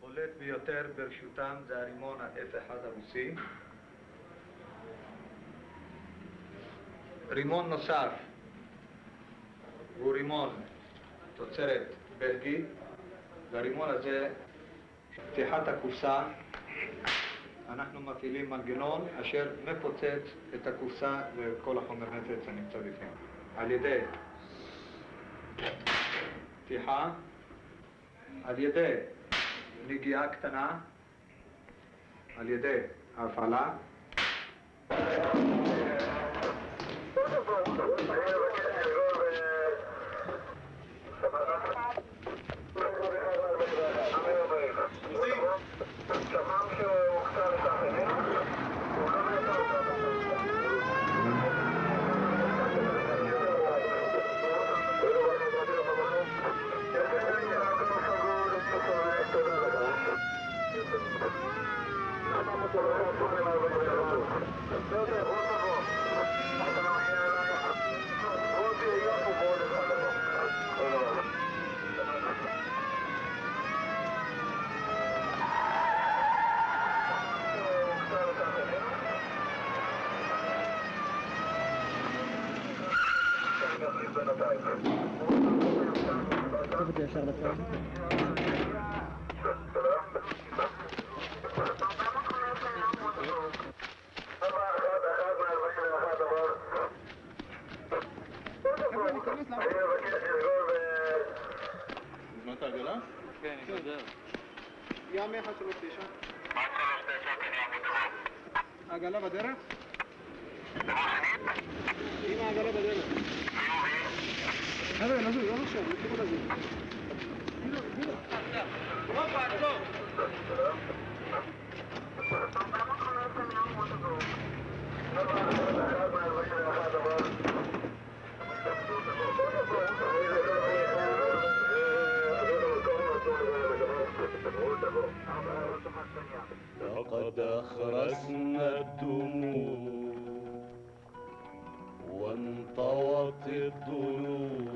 הבולט ביותר ברשותם זה הרימון ה-F1 הרוסי. רימון נוסף הוא רימון תוצרת בלגית, והרימון הזה, פתיחת הקופסה, אנחנו מפעילים מנגנון אשר מפוצץ את הקופסה וכל החומר נפץ הנמצא בפנים. על ידי פתיחה, על ידי נגיעה קטנה, על ידי הפעלה. ישר לפה. הזמנת עגלה? כן, אני בדרך. ים 139. העגלה בדרך? הנה העגלה בדרך. חבר'ה, לא עכשיו, תראו לזה. הופה, עצור! لقد أخرسنا الدموع وانطوت الضلوع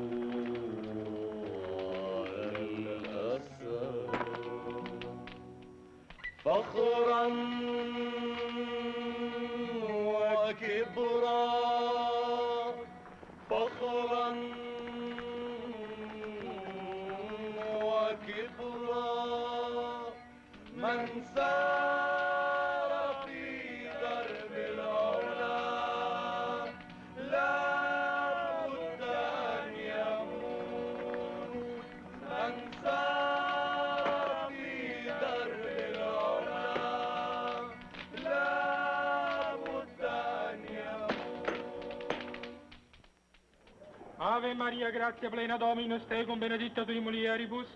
الأسى فخرا وكبرا فخرا وكبرا من سار في درب العلا لا بد أن يموت من سار في درب العلا لا بد أن يموت. Ave Maria, grazia plena Dominus tecum, benedicta tui mulieribus,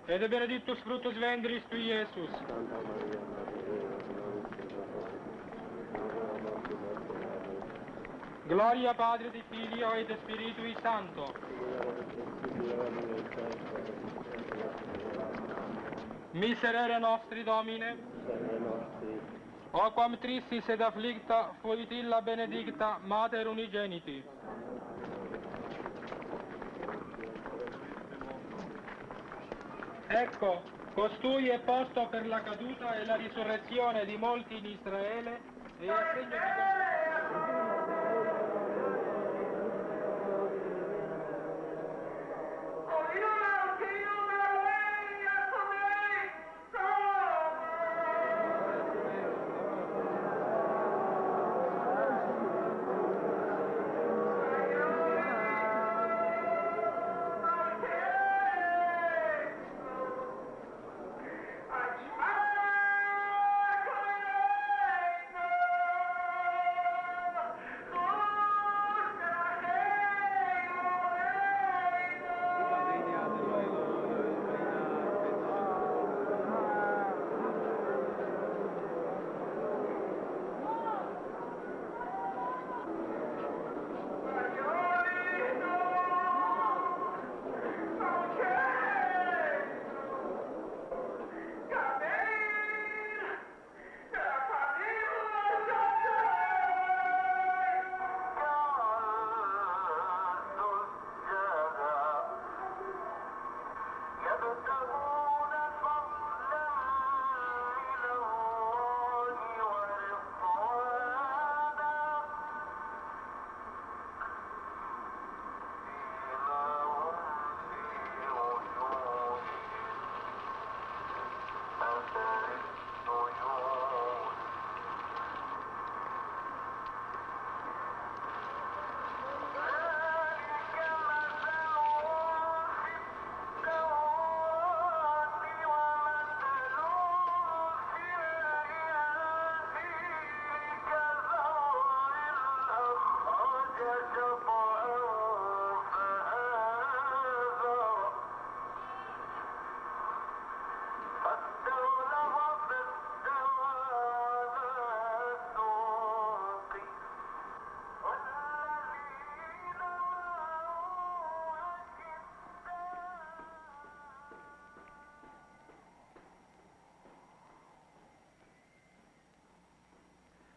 et benedictus fructus ventris tui, Iesus. Gloria Padre di Filio et Spiritui Sancto. Miserere nostri, Domine, o quam tristis et afflicta fuit illa benedicta Mater unigeniti. Ecco, costui è posto per la caduta e la risurrezione di molti in Israele e a segno di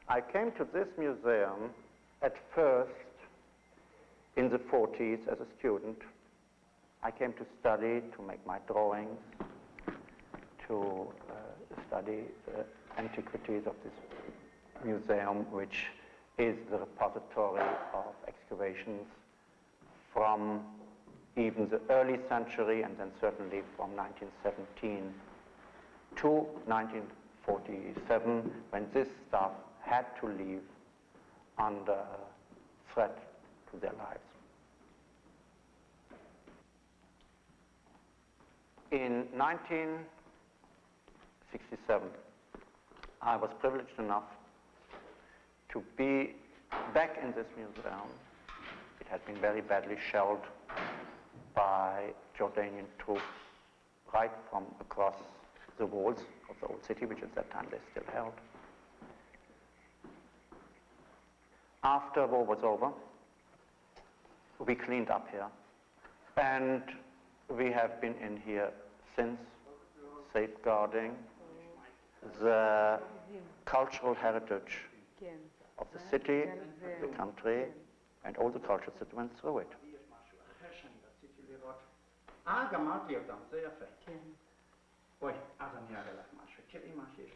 I came to this museum at first in the 40s as a student. I came to study, to make my drawings, to study antiquities of this museum, which is the repository of excavations from even the early century, and then certainly from 1917 to 1947, when this staff had to leave under threat to their lives. In 1967, I was privileged enough to be back in this museum. It had been very badly shelled by Jordanian troops right from across the walls of the old city, which at that time they still held. After war was over, we cleaned up here, and we have been in here since, safeguarding the cultural heritage of the city, the country, and all the cultures that went through it.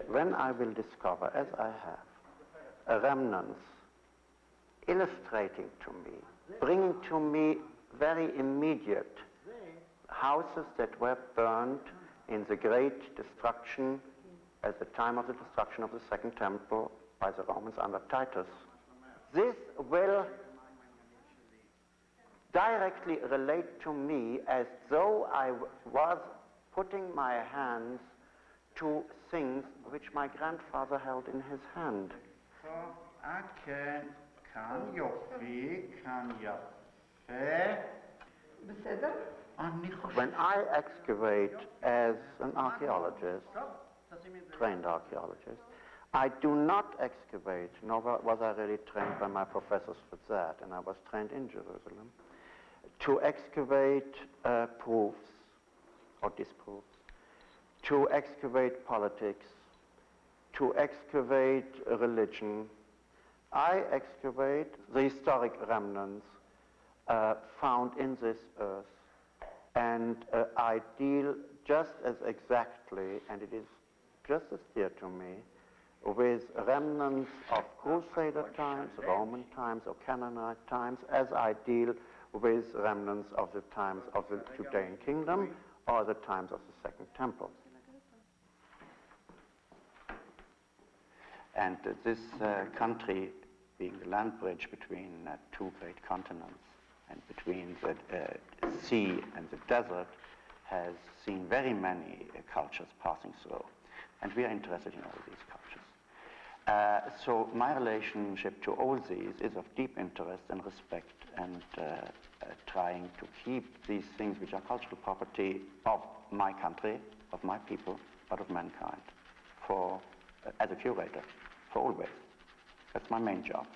When I will discover, as I have, remnants illustrating to me, bringing to me very immediate houses that were burned in the great destruction at the time of the destruction of the Second Temple by the Romans under Titus. This will directly relate to me as though I was putting my hands to things which my grandfather held in his hand. When I excavate as an archaeologist, trained archaeologist, I do not excavate, nor was I really trained by my professors for that, and I was trained in Jerusalem, to excavate proofs or disproofs, to excavate politics, to excavate religion. I excavate the historic remnants found in this earth, and I deal just as exactly, and it is just as dear to me, with remnants of Crusader times, Roman times, or Canaanite times, as I deal with remnants of the times of the Judean kingdom or the times of the Second Temple. And this country, being the land bridge between two great continents and between the sea and the desert, has seen very many cultures passing through. And we are interested in all these cultures. So my relationship to all these is of deep interest and respect, and trying to keep these things which are cultural property of my country, of my people, but of mankind, for as a curator, for always. That's my main job.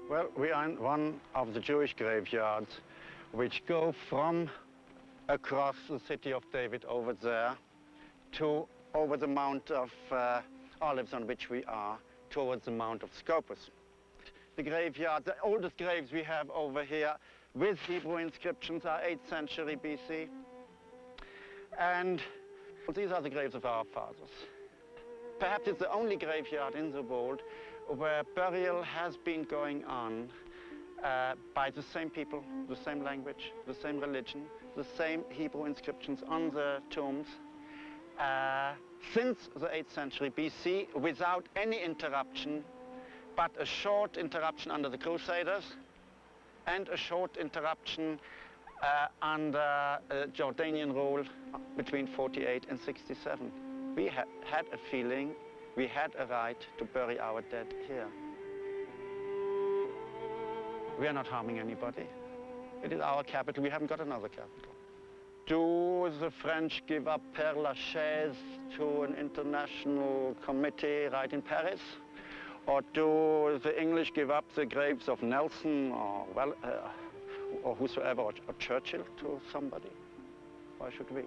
Well, we are in one of the Jewish graveyards which go from across the city of David over there to over the Mount of Olives on which we are, towards the Mount of Scopus. The graveyard, the oldest graves we have over here with Hebrew inscriptions are 8th century BC. And these are the graves of our fathers. Perhaps it's the only graveyard in the world where burial has been going on by the same people, the same language, the same religion, the same Hebrew inscriptions on the tombs since the 8th century BC, without any interruption, but a short interruption under the Crusaders and a short interruption under Jordanian rule between 48 and 67. We had a feeling we had a right to bury our dead here. We are not harming anybody. It is our capital. We haven't got another capital. Do the French give up Père Lachaise to an international committee right in Paris? Or do the English give up the graves of Nelson or whosoever, or Churchill to somebody? Why should we?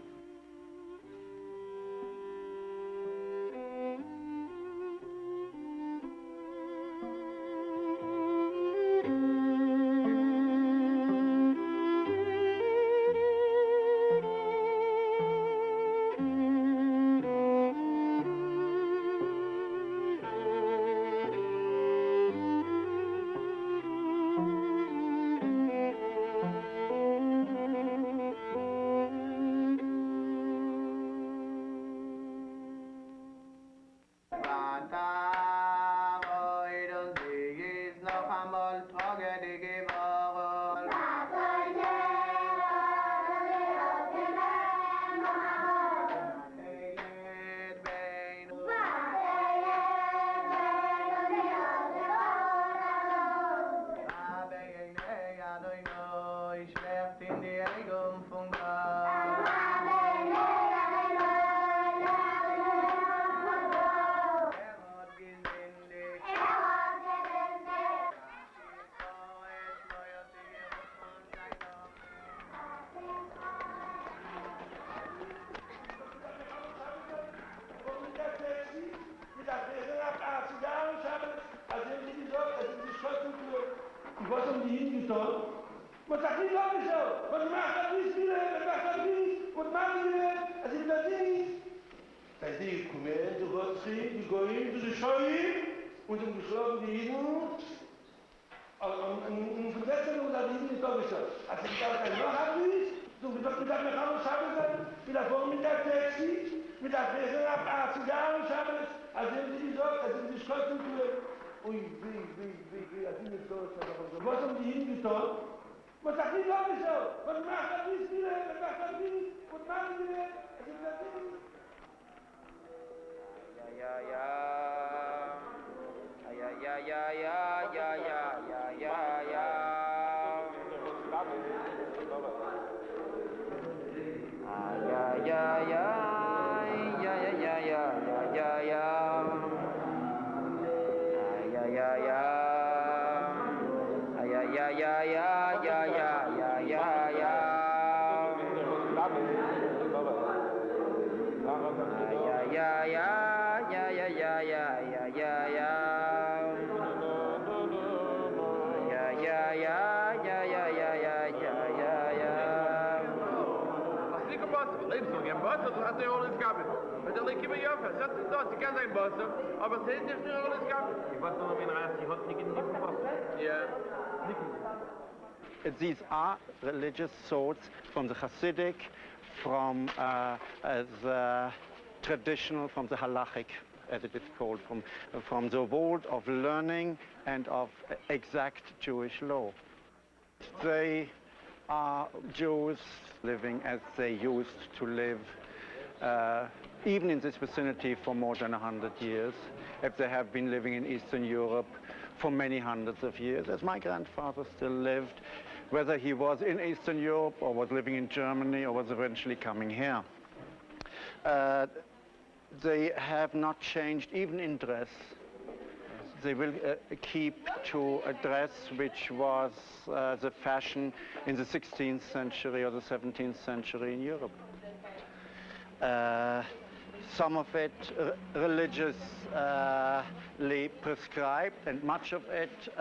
These are religious thoughts from the Hasidic, from the traditional, from the halachic, as it is called, from the world of learning and of exact Jewish law. They are Jews living as they used to live, even in this vicinity for more than 100 years, if they have been living in Eastern Europe for many hundreds of years, as my grandfather still lived, whether he was in Eastern Europe or was living in Germany or was eventually coming here. They have not changed even in dress. They will keep to a dress which was the fashion in the 16th century or the 17th century in Europe. Some of it religiously prescribed, and much of it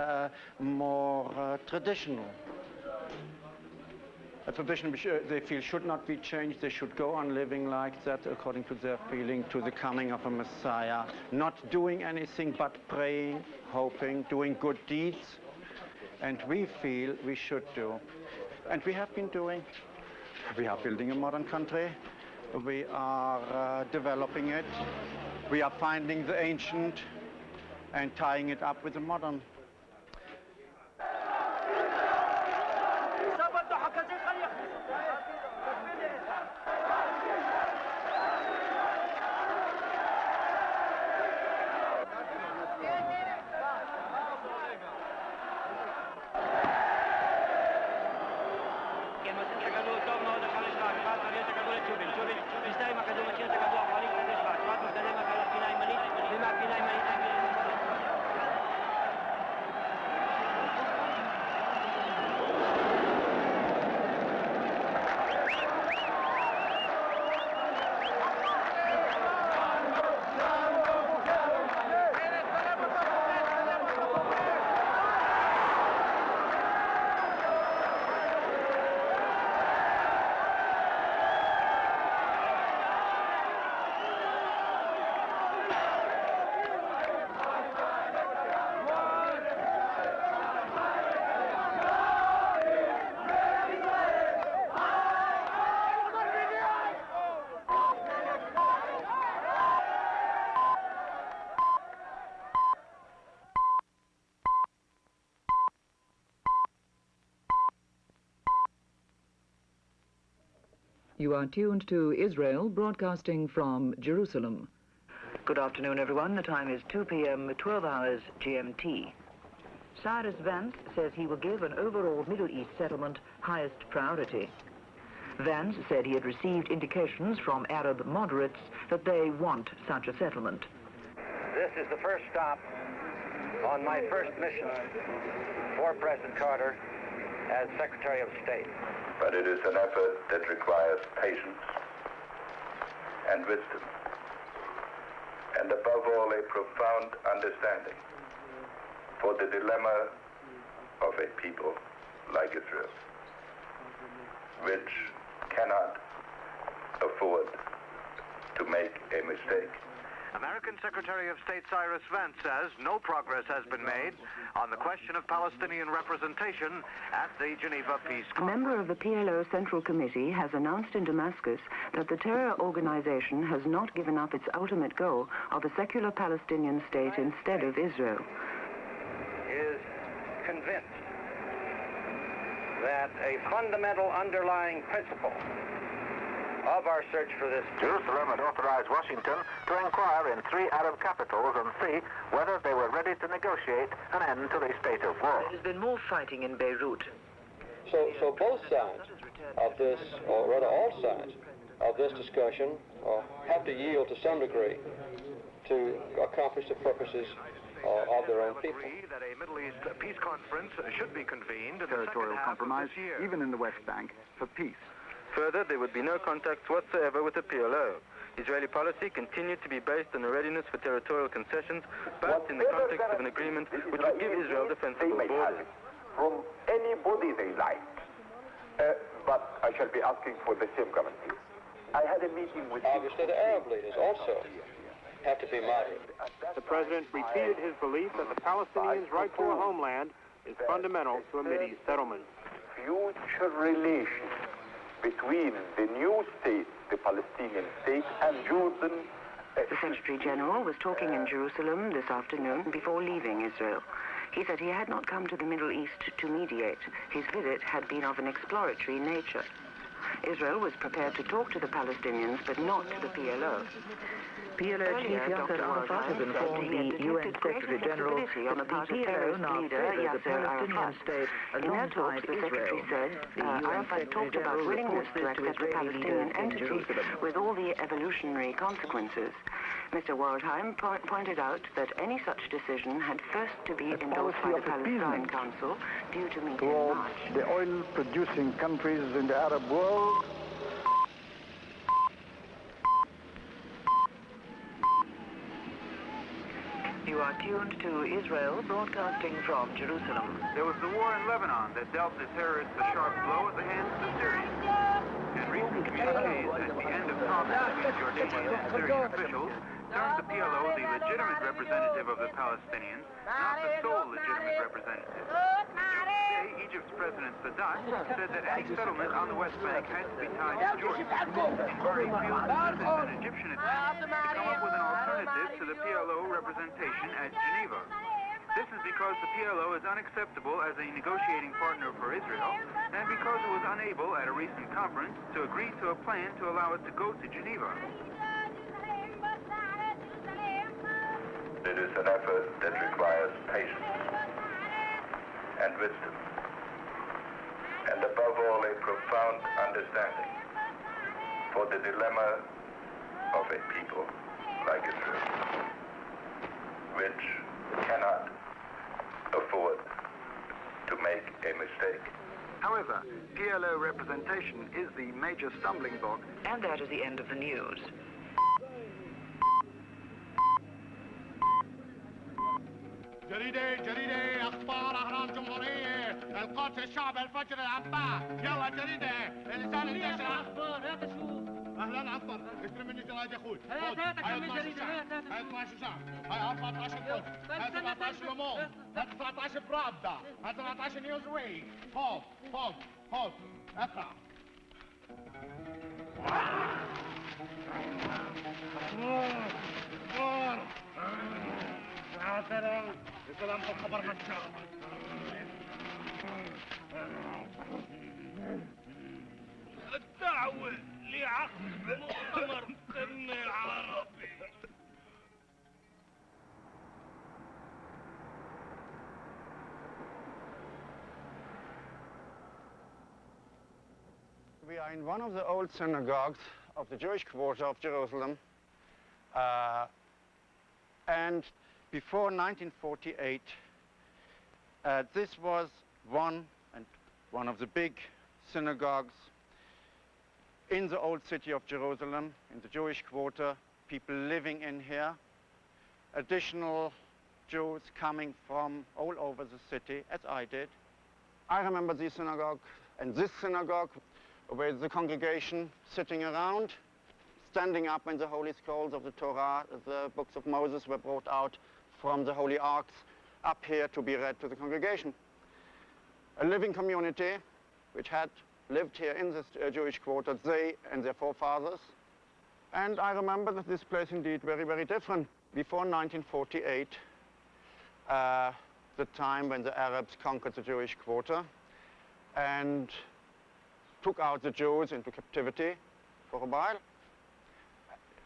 more traditional. A tradition which they feel should not be changed. They should go on living like that according to their feeling, to the coming of a Messiah, not doing anything but praying, hoping, doing good deeds. And we feel we should do. And we have been doing. We are building a modern country. We are developing it. We are finding the ancient and tying it up with the modern. You are tuned to Israel, broadcasting from Jerusalem. Good afternoon, everyone. The time is 2 p.m., 12 hours GMT. Cyrus Vance says he will give an overall Middle East settlement highest priority. Vance said he had received indications from Arab moderates that they want such a settlement. This is the first stop on my first mission for President Carter as Secretary of State. But it is an effort that requires patience and wisdom, and above all, a profound understanding for the dilemma of a people like Israel, which cannot afford to make a mistake. American Secretary of State Cyrus Vance says no progress has been made on the question of Palestinian representation at the Geneva Peace Conference. A member of the PLO Central Committee has announced in Damascus that the terror organization has not given up its ultimate goal of a secular Palestinian state instead of Israel. Is convinced that a fundamental underlying principle of our search for this Jerusalem had authorized Washington to inquire in 3 Arab capitals and see whether they were ready to negotiate an end to the state of war. There has been more fighting in Beirut. So both sides of this, or rather all sides of this discussion, have to yield to some degree to accomplish the purposes of their own people. That a Middle East peace conference should be convened in territorial compromise, even in the West Bank, for peace. Further, there would be no contacts whatsoever with the PLO. Israeli policy continued to be based on a readiness for territorial concessions, but in the context of an agreement which would give Israel defensible borders. From anybody they like. But I shall be asking for the same guarantee. I had a meeting with... Obviously, the Arab leaders also have to be moderate. The president repeated his belief that the Palestinians' right to a homeland is fundamental to a Mideast settlement. Future relations between the new state, the Palestinian state, and Jordan. The Secretary General was talking in Jerusalem this afternoon before leaving Israel. He said he had not come to the Middle East to mediate. His visit had been of an exploratory nature. Israel was prepared to talk to the Palestinians, but not to the PLO. PLO Chief Yasser Arafat has informed the UN Secretary General that the PLO now favors a Palestinian state alongside Israel. The Arafat talked about willingness to accept a Palestinian entity with all the evolutionary consequences. Mr. Waldheim pointed out that any such decision had first to be endorsed by the Palestine Council due to meet in March. The oil-producing countries in the Arab world. You are tuned to Israel, broadcasting from Jerusalem. There was the war in Lebanon that dealt the terrorists a sharp blow at the hands of the Syrians. And recent communiques at the end of talks between Jordanian and Syrian officials termed the PLO the legitimate representative of the Palestinians, not the sole legitimate representative. Yesterday, Egypt's President Sadat said that any settlement on the West Bank had to be tied to Jordan. Bernie feels this is an Egyptian attempt to come up with an alternative to the PLO representation at Geneva. This is because the PLO is unacceptable as a negotiating partner for Israel, and because it was unable at a recent conference to agree to a plan to allow it to go to Geneva. It is an effort that requires patience and wisdom, and above all, a profound understanding for the dilemma of a people like Israel, which cannot afford to make a mistake. However, PLO representation is the major stumbling block. And that is the end of the news. جريدة أخبار أهرام جمهورية القدس الشعب الفجر العباس يلا جريدة الإنسان انتشر أخبار يا تشوف أهلا عفر اشتري مني جرايد يا أخوي هاي 12 ساعة هاي 12 ساعة هاي 14 قدس هاي 17 يومون هاي 19 برابدا هاي 17 نيوز ويك خذ اقرأ سلام الخبر نشاط الدعوة are in one of the old synagogues of the Jewish quarter of Jerusalem. And before 1948, this was one of the big synagogues in the old city of Jerusalem, in the Jewish quarter, people living in here, additional Jews coming from all over the city, as I did. I remember this synagogue and this synagogue with the congregation sitting around, standing up when the Holy Scrolls of the Torah, the books of Moses, were brought out from the Holy Arks up here to be read to the congregation. A living community which had lived here in this Jewish quarter, they and their forefathers. And I remember that this place indeed very, very different. Before 1948, the time when the Arabs conquered the Jewish quarter and took out the Jews into captivity for a while,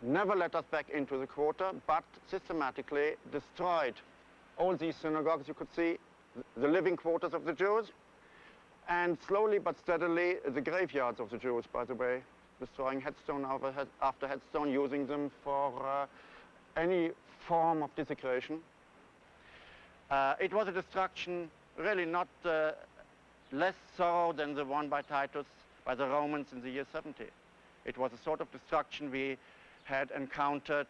never let us back into the quarter, but systematically destroyed all these synagogues. You could see the living quarters of the Jews, and slowly but steadily the graveyards of the Jews, by the way, destroying headstone after headstone, using them for any form of desecration. It was a destruction really not less thorough than the one by Titus, by the Romans in the year 70. It was a sort of destruction we had encountered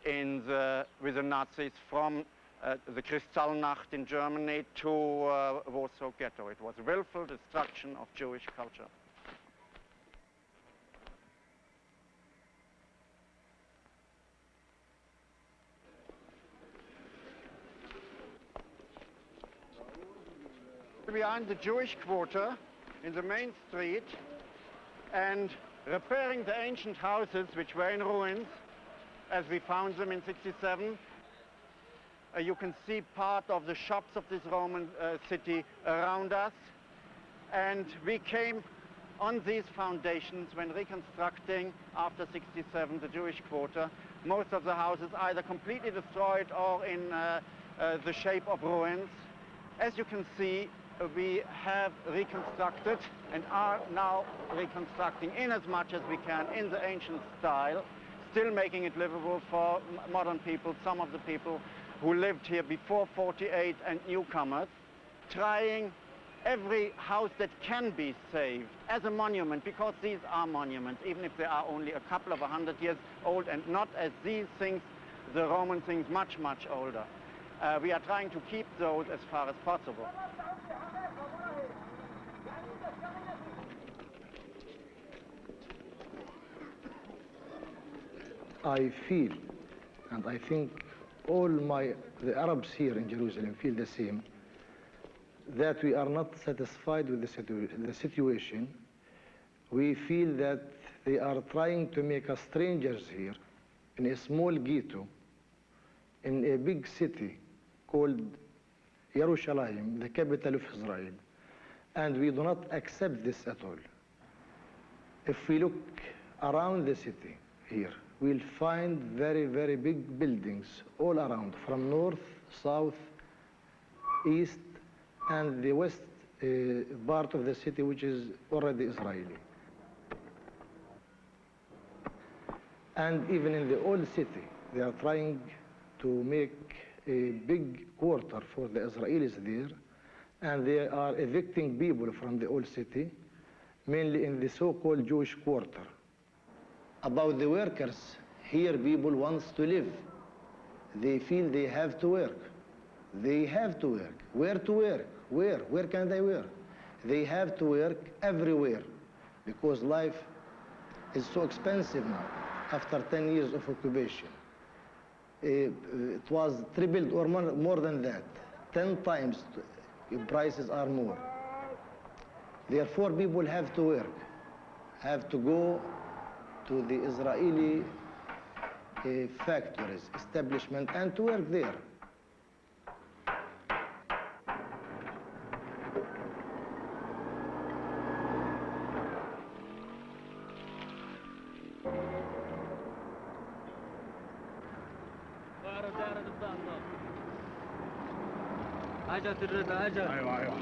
with the Nazis from the Kristallnacht in Germany to Warsaw Ghetto. It was willful destruction of Jewish culture. We are in the Jewish quarter, in the main street, and repairing the ancient houses which were in ruins as we found them in '67. You can see part of the shops of this Roman city around us, and we came on these foundations when reconstructing after '67 the Jewish quarter. Most of the houses either completely destroyed or in the shape of ruins. As you can see, we have reconstructed and are now reconstructing in as much as we can in the ancient style, still making it livable for modern people, some of the people who lived here before '48 and newcomers, trying every house that can be saved as a monument, because these are monuments, even if they are only a couple of 100 years old, and not as these things, the Roman things, much, much older. We are trying to keep those as far as possible. I feel, and I think all the Arabs here in Jerusalem feel the same, that we are not satisfied with the situation. We feel that they are trying to make us strangers here in a small ghetto in a big city called Jerusalem, the capital of Israel. And we do not accept this at all. If we look around the city here, we'll find very, very big buildings all around, from north, south, east, and the west part of the city, which is already Israeli. And even in the old city, they are trying to make a big quarter for the Israelis there, and they are evicting people from the old city, mainly in the so-called Jewish quarter. About the workers, here people want to live. They feel they have to work. They have to work. Where to work? Where? Where can they work? They have to work everywhere, because life is so expensive now, after 10 years of occupation. It was tripled or more than that. 10 times prices are more. Therefore, people have to work, have to go to the Israeli factories, establishment, and to work there. اجت الرضا اجت. ايوه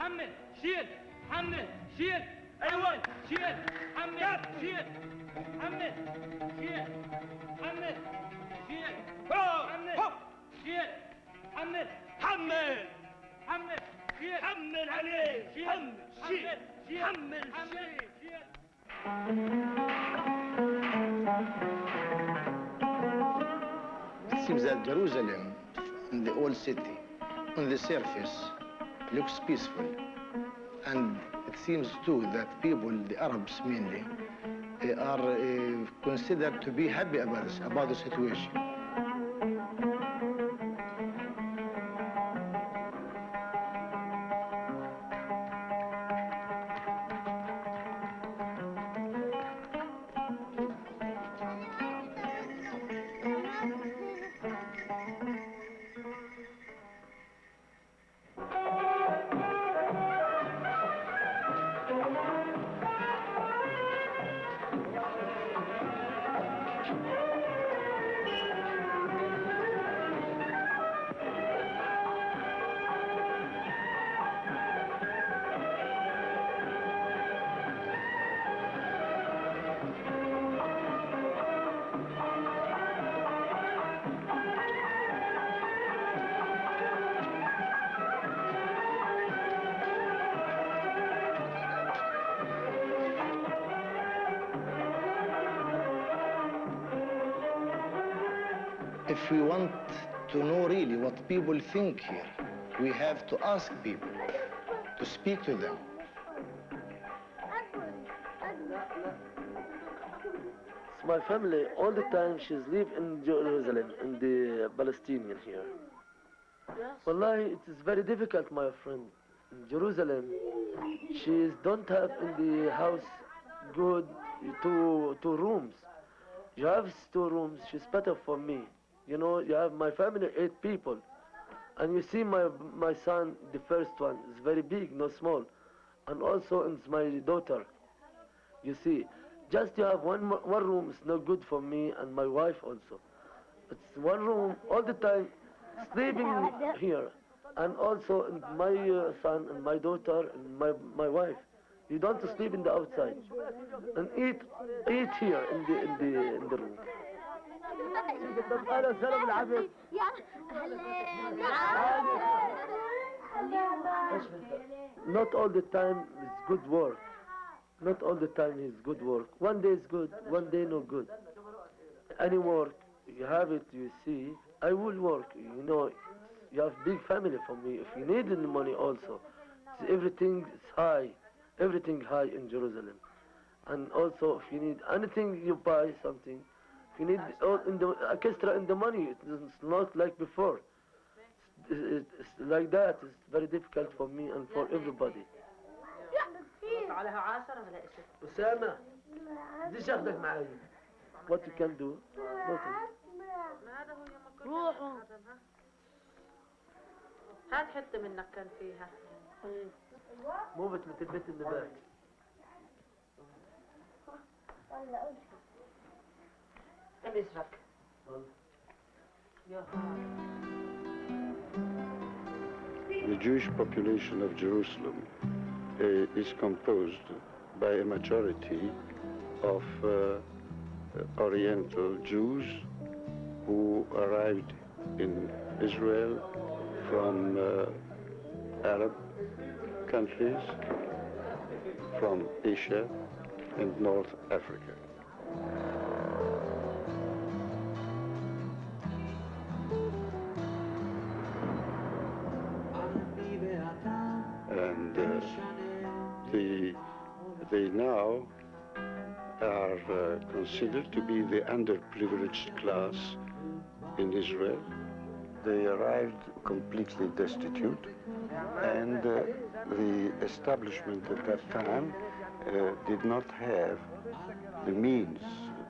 حمل شيل حمل شيل ايوه شيل حمل شيل حمل شيل حمل شيل حمل شيل حمل حمل حمل شيل حمل عليه حمل شيل حمل شيل It seems that Jerusalem, in the old city, on the surface, looks peaceful. And it seems too that people, the Arabs mainly, are considered to be happy about the situation. If we want to know really what people think here, we have to ask people, to speak to them. My family, all the time, she's live in Jerusalem, in the Palestinian here. Wallahi, it is very difficult, my friend. In Jerusalem, she don't have in the house good two rooms. You have 2 rooms, she's better for me. You know, you have my family, 8 people. And you see my son, the first one, is very big, not small. And also it's my daughter. You see, just you have one room is not good for me and my wife also. It's 1 room all the time, sleeping here. And also my son and my daughter and my wife. You don't sleep in the outside. And eat here in the room. Not all the time is good work. Not all the time is good work. One day is good, one day no good. Any work, you have it, you see. I will work, you know. You have big family for me. If you need the money also, everything is high. Everything high in Jerusalem. And also, if you need anything, you buy something. If you need extra in the money, it's not like before. It's like that. It's very difficult for me and for everybody. أسامة بديش أخدك معايا. What you can do? Nothing. روحوا هات حتة منك كان فيها. مو مثل البيت النبات. امسك. The Jewish population of Jerusalem is composed by a majority of Oriental Jews who arrived in Israel from Arab countries, from Asia and North Africa. And they now are considered to be the underprivileged class in Israel. They arrived completely destitute, and the establishment at that time did not have the means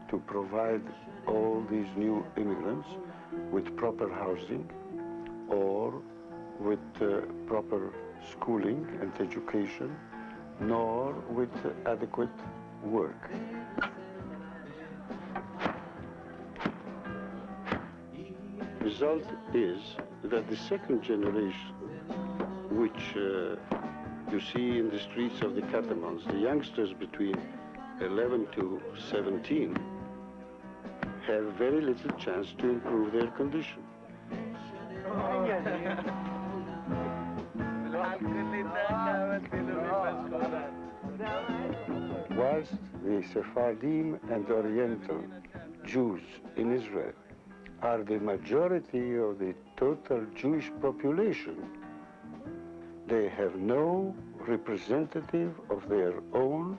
to provide all these new immigrants with proper housing or with proper schooling and education, nor with adequate work. Result is that the second generation, which you see in the streets of the Catamount, the youngsters between 11 to 17 have very little chance to improve their condition. Whilst the Sephardim and Oriental Jews in Israel are the majority of the total Jewish population, they have no representative of their own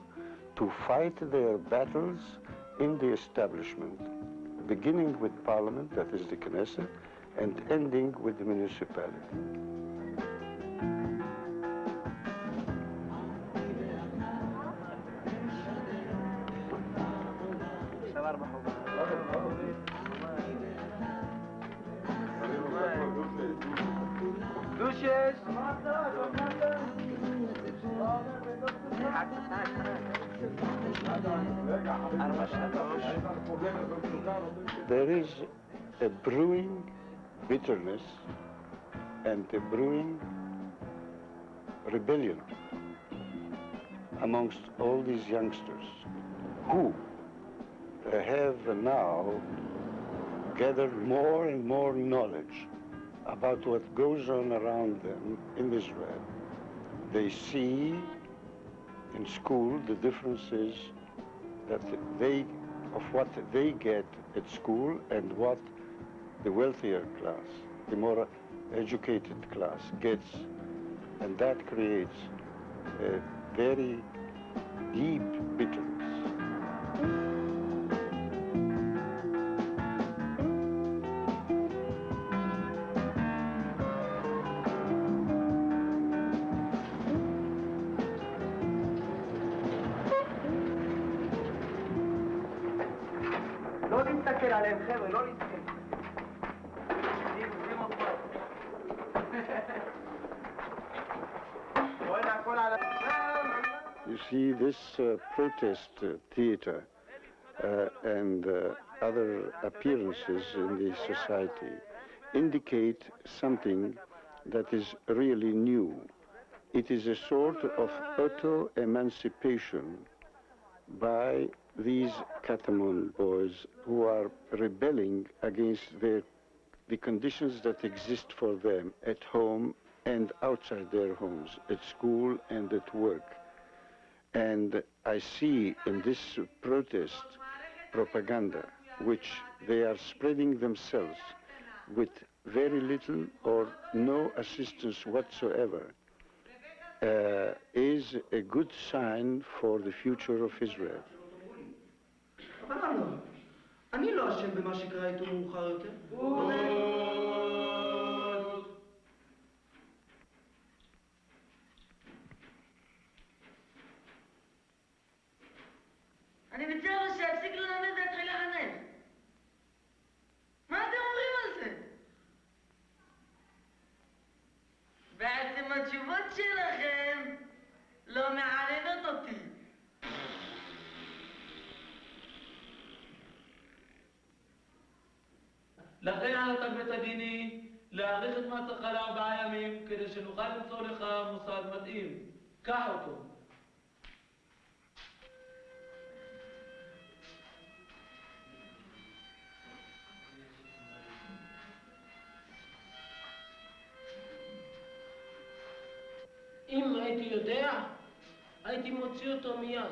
to fight their battles in the establishment, beginning with Parliament, that is the Knesset, and ending with the municipality. There is a brewing bitterness and a brewing rebellion amongst all these youngsters who have now gathered more and more knowledge about what goes on around them in Israel. They see in school the differences that of what they get at school and what the wealthier class, the more educated class gets. And that creates a very deep bitterness. You see, this protest theater and other appearances in the society indicate something that is really new. It is a sort of auto-emancipation by these Catamount boys who are rebelling against the conditions that exist for them at home and outside their homes, at school and at work. And I see in this protest propaganda, which they are spreading themselves with very little or no assistance whatsoever, is a good sign for the future of Israel. אני לא אשם במה שקרה איתו מאוחר יותר. אני מציע לו שיפסיק ללמד ויתחיל לחנך. מה אתם אומרים על זה? בעצם התשובות שלכם לא מעניינות אותי. לכן על בית הדיני להאריך את מעצרך ל4 ימים כדי שנוכל למצוא לך מוסד מתאים. קח אותו. אם הייתי יודע, הייתי מוציא אותו מיד.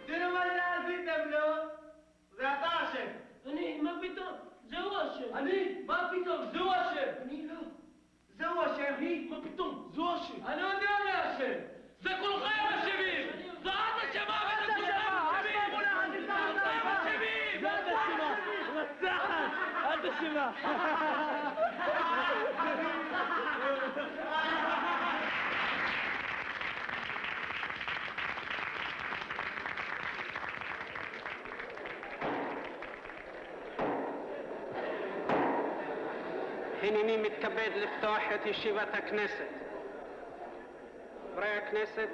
תראו מה עשיתם לו? זה אתה אשם. אני? מה פתאום? זהו אשם. אני? מה פתאום? זהו אשם. אני לא. זהו אשם. אני? מה פתאום? זהו אשם. אני יודע מי אשם. זה כולכם אשמים. זה את אשמה וזה כולכם אשמים. כולכם אשמים. זה את אשמה. רצחת. את אשמה. הנני מתכבד לפתוח את ישיבת הכנסת. חברי הכנסת,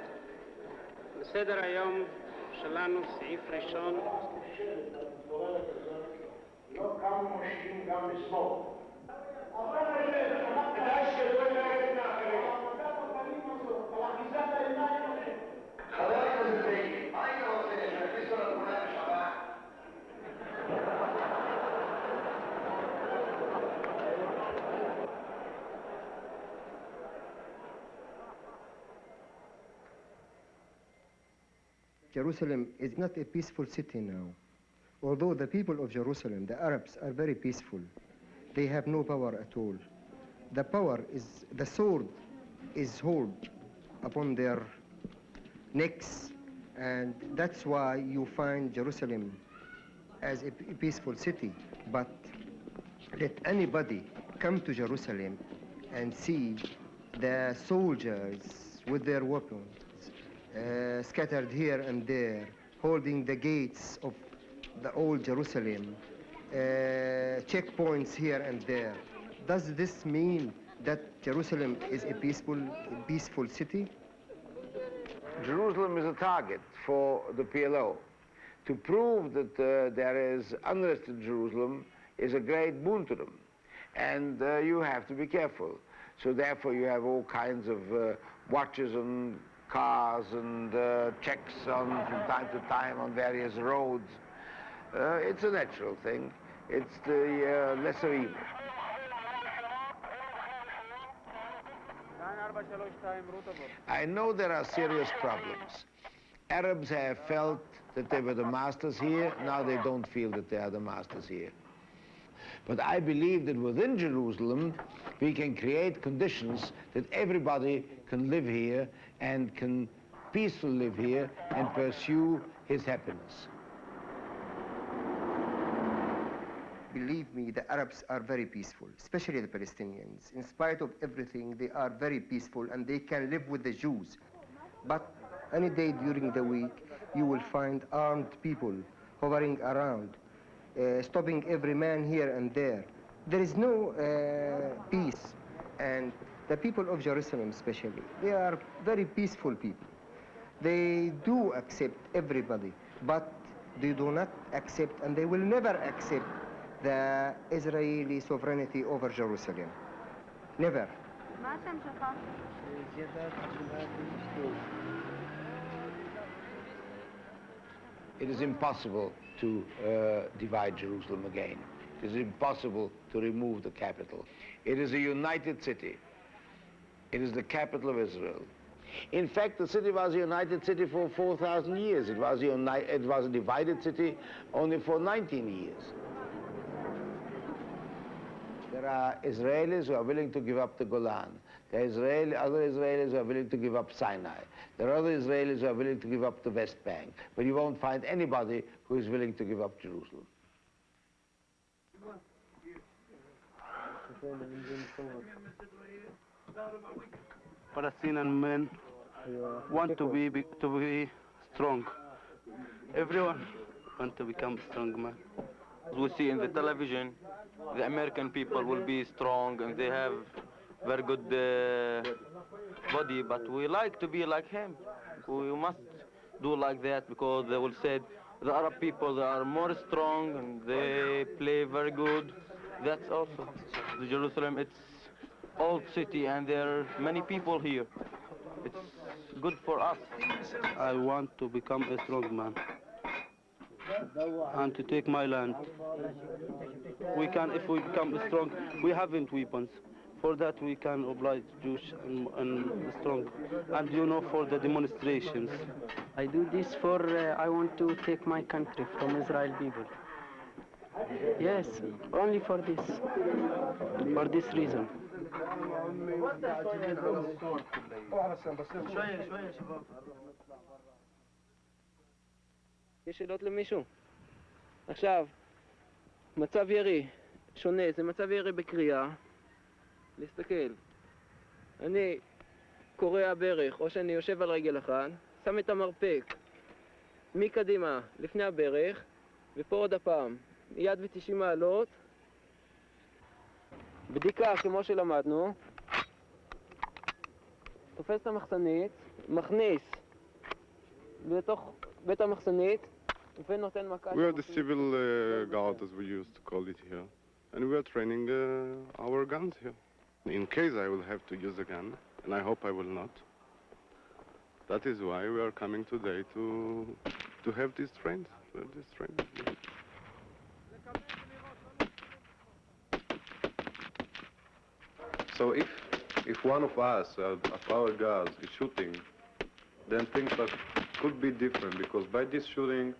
בסדר היום שלנו סעיף ראשון. לא קמו מושבים גם לשמאל. Jerusalem is not a peaceful city now. Although the people of Jerusalem, the Arabs, are very peaceful, they have no power at all. The power is, the sword is held upon their necks, and that's why you find Jerusalem as a peaceful city. But let anybody come to Jerusalem and see the soldiers with their weapons scattered here and there, holding the gates of the old Jerusalem, checkpoints here and there. Does this mean that Jerusalem is a peaceful city? Jerusalem is a target for the PLO. To prove that there is unrest in Jerusalem is a great boon to them. And you have to be careful. So therefore you have all kinds of watches on cars and checks on from time to time on various roads. It's a natural thing. It's the lesser evil. I know there are serious problems. Arabs have felt that they were the masters here. Now they don't feel that they are the masters here. But I believe that within Jerusalem, we can create conditions that everybody can live here and can peacefully live here and pursue his happiness. Believe me, the Arabs are very peaceful, especially the Palestinians. In spite of everything, they are very peaceful and they can live with the Jews. But any day during the week, you will find armed people hovering around, stopping every man here and there. There is no peace. And the people of Jerusalem especially, they are very peaceful people. They do accept everybody, but they do not accept, and they will never accept, the Israeli sovereignty over Jerusalem. Never. It is impossible to divide Jerusalem again. It is impossible to remove the capital. It is a united city. It is the capital of Israel. In fact, the city was a united city for 4,000 years. It was a divided city only for 19 years. There are Israelis who are willing to give up the Golan. There are other Israelis who are willing to give up Sinai. There are other Israelis who are willing to give up the West Bank. But you won't find anybody who is willing to give up Jerusalem. Palestinian men want to be strong. Everyone wants to become strong man. As we see in the television, the American people will be strong and they have very good body, but we like to be like him. We must do like that because they will say the Arab people they are more strong and they play very good. That's also the Jerusalem. It's old city and there are many people here. It's good for us. I want to become a strong man and to take my land. We can, if we become strong, we haven't weapons. For that we can oblige Jews and strong. And you know, for the demonstrations. I do this for, I want to take my country from Israel people. Yes, only for this reason. יש שאלות למישהו? עכשיו, מצב ירי שונה, זה מצב ירי בקריאה. להסתכל. אני קורע ברך, או שאני יושב על רגל אחת, שם את המרפק מקדימה, לפני הברך, ופה עוד הפעם, יד ב-90 מעלות, בדיקה כמו שלמדנו, תופס את המחסנית, מכניס לתוך בית המחסנית, ונותן מכה. We are the civil guard, as we used to call it here, and we are training our guns here. In case I will have to use a gun, and I hope I will not, that is why we are coming today to have this trained. So if one of us, of our guards, is shooting, then things could be different, because by this shooting,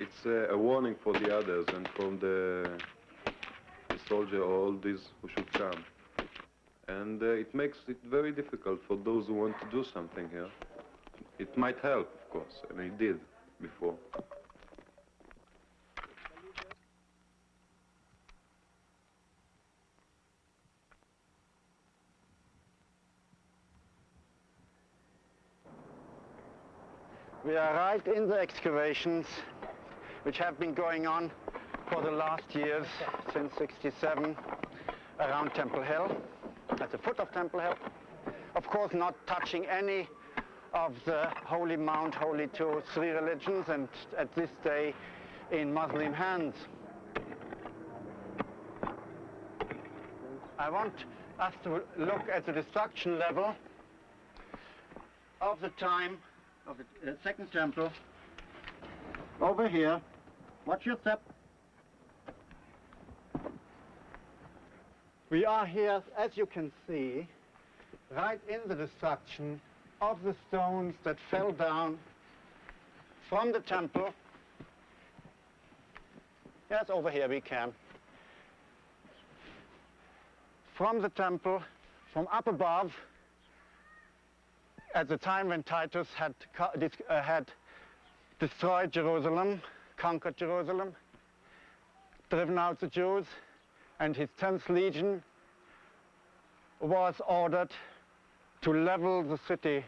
it's a warning for the others and from the soldier or all these who should come. And it makes it very difficult for those who want to do something here. It might help, of course, and it did before. We are right in the excavations which have been going on for the last years, since '67, around Temple Hill, at the foot of Temple Hill. Of course, not touching any of the Holy Mount, holy to three religions, and at this day in Muslim hands. I want us to look at the destruction level of the time of the Second Temple. Over here, watch your step. We are here, as you can see, right in the destruction of the stones that fell down from the temple. Yes, over here we can. From the temple, from up above, at the time when Titus had destroyed Jerusalem, conquered Jerusalem, driven out the Jews, and his 10th Legion was ordered to level the city,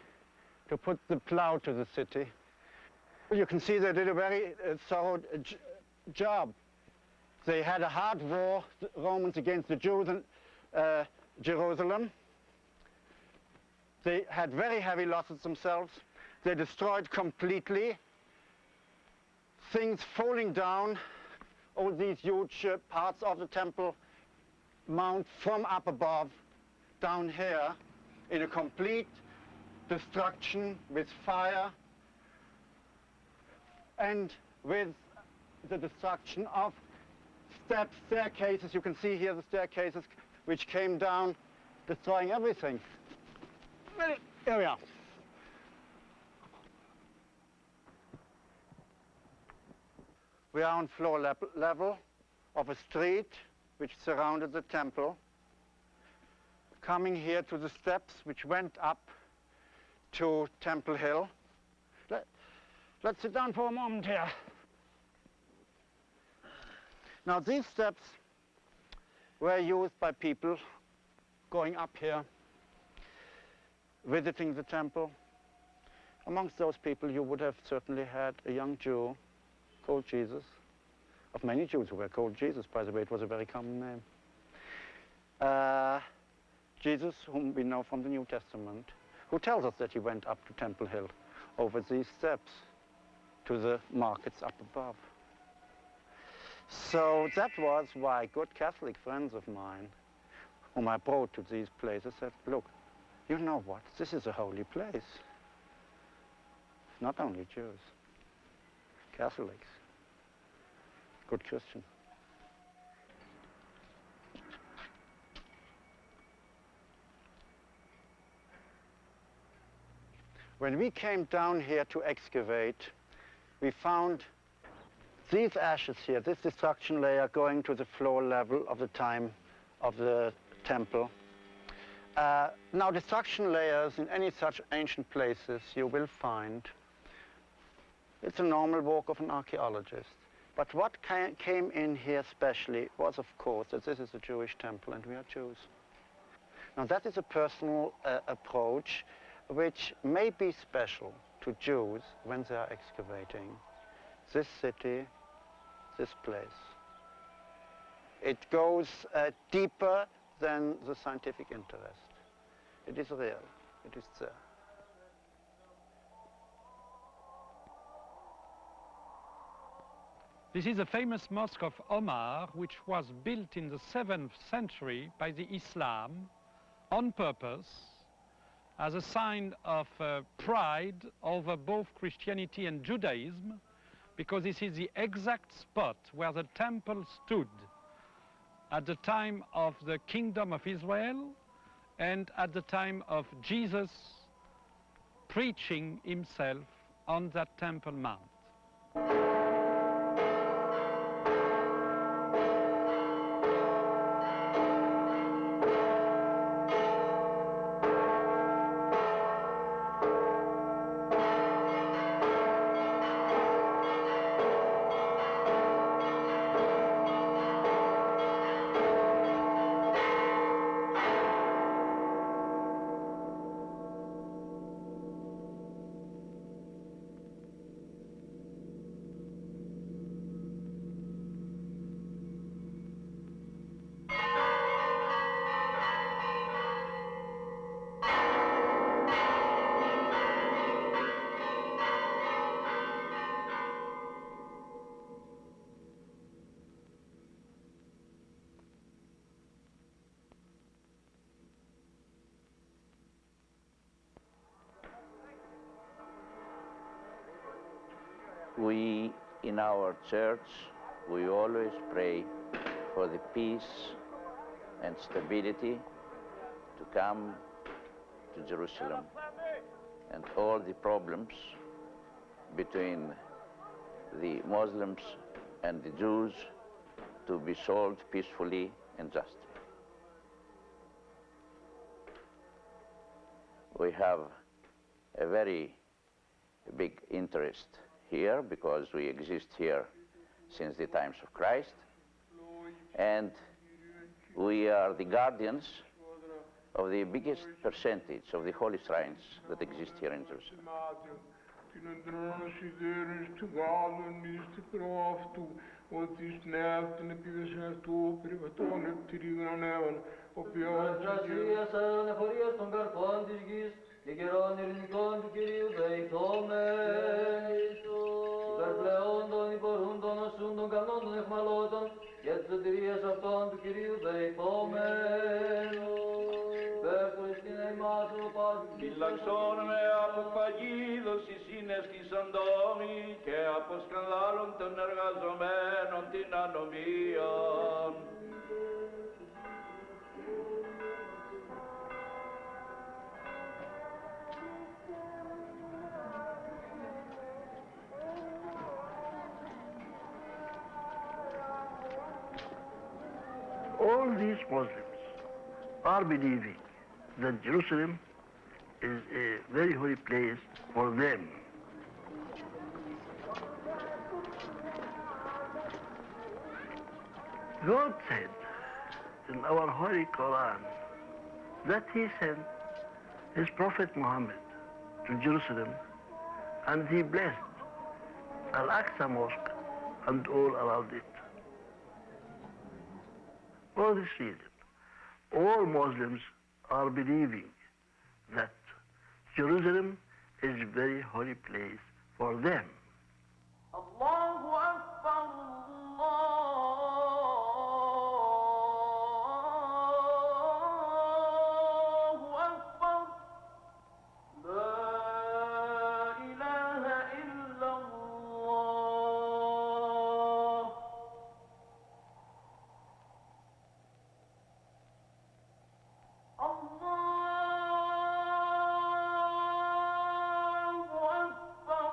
to put the plow to the city. Well, you can see they did a very thorough job. They had a hard war, the Romans against the Jews in Jerusalem. They had very heavy losses themselves. They destroyed completely, things falling down, all these huge parts of the Temple Mount from up above down here in a complete destruction with fire and with the destruction of steps, staircases. You can see here the staircases which came down, destroying everything. Here we are. We are on floor level of a street which surrounded the temple, coming here to the steps which went up to Temple Hill. Let's sit down for a moment here. Now these steps were used by people going up here, visiting the temple. Amongst those people you would have certainly had a young Jew called Jesus. Of many Jews who were called Jesus, by the way, it was a very common name. Jesus, whom we know from the New Testament, who tells us that he went up to Temple Hill over these steps to the markets up above. So that was why good Catholic friends of mine, whom I brought to these places, said, look, you know what, this is a holy place. Not only Jews, Catholics, good Christians. When we came down here to excavate, we found these ashes here, this destruction layer going to the floor level of the time of the temple. Now, destruction layers in any such ancient places you will find, it's a normal work of an archaeologist. But what came in here specially was, of course, that this is a Jewish temple and we are Jews. Now, that is a personal approach which may be special to Jews when they are excavating this city, this place. It goes deeper than the scientific interest. It is real, it is there. This is the famous Mosque of Omar, which was built in the 7th century by the Islam on purpose as a sign of pride over both Christianity and Judaism, because this is the exact spot where the temple stood at the time of the Kingdom of Israel and at the time of Jesus preaching himself on that Temple Mount. We, in our church, we always pray for the peace and stability to come to Jerusalem, and all the problems between the Muslims and the Jews to be solved peacefully and justly. We have a very big interest here because we exist here since the times of Christ, and we are the guardians of the biggest percentage of the holy shrines that exist here in Jerusalem. Φυλαξόν με από παγίδος εις συνέστησαν δόμοι και από σκανδάλων των εργαζομένων την ανομίαν. All these Muslims are believing that Jerusalem is a very holy place for them. God said in our Holy Quran that He sent His Prophet Muhammad to Jerusalem, and He blessed Al-Aqsa Mosque and all around it. For this reason, all Muslims are believing that Jerusalem is a very holy place for them. Allahu Akbar, Allahu Akbar, La ilaha illallah. Allahu Akbar,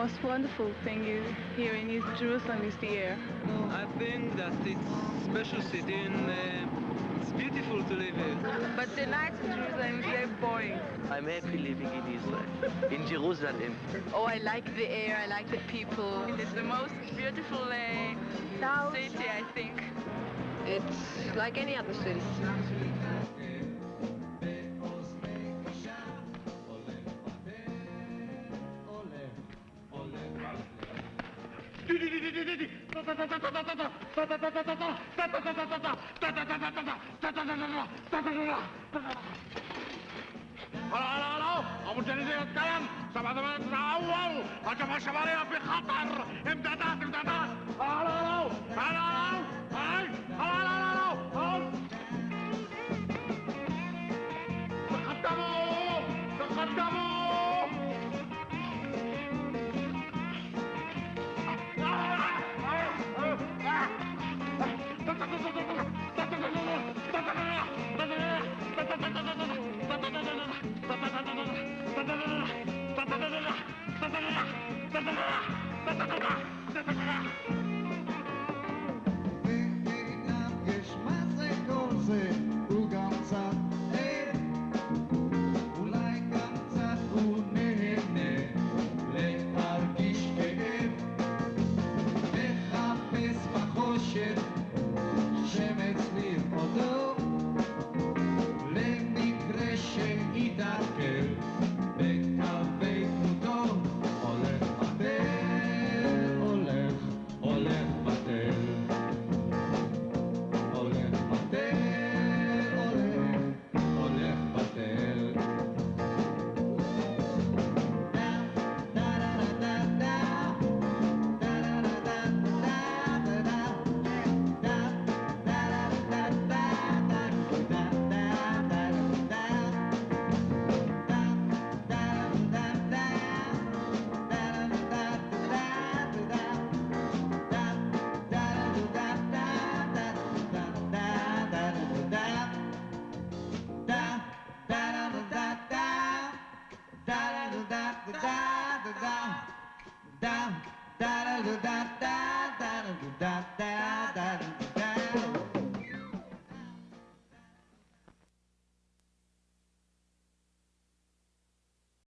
most wonderful thing here in East Jerusalem is the air. I think that it's a special city and it's beautiful to live here. But the nights in Jerusalem is very boring. I'm happy living in Israel, in Jerusalem. Oh, I like the air, I like the people. It is the most beautiful city, I think. It's like any other city. الو ابو الجنيد يتكلم 7 اول هجمه شماليه في خطر امدادات الو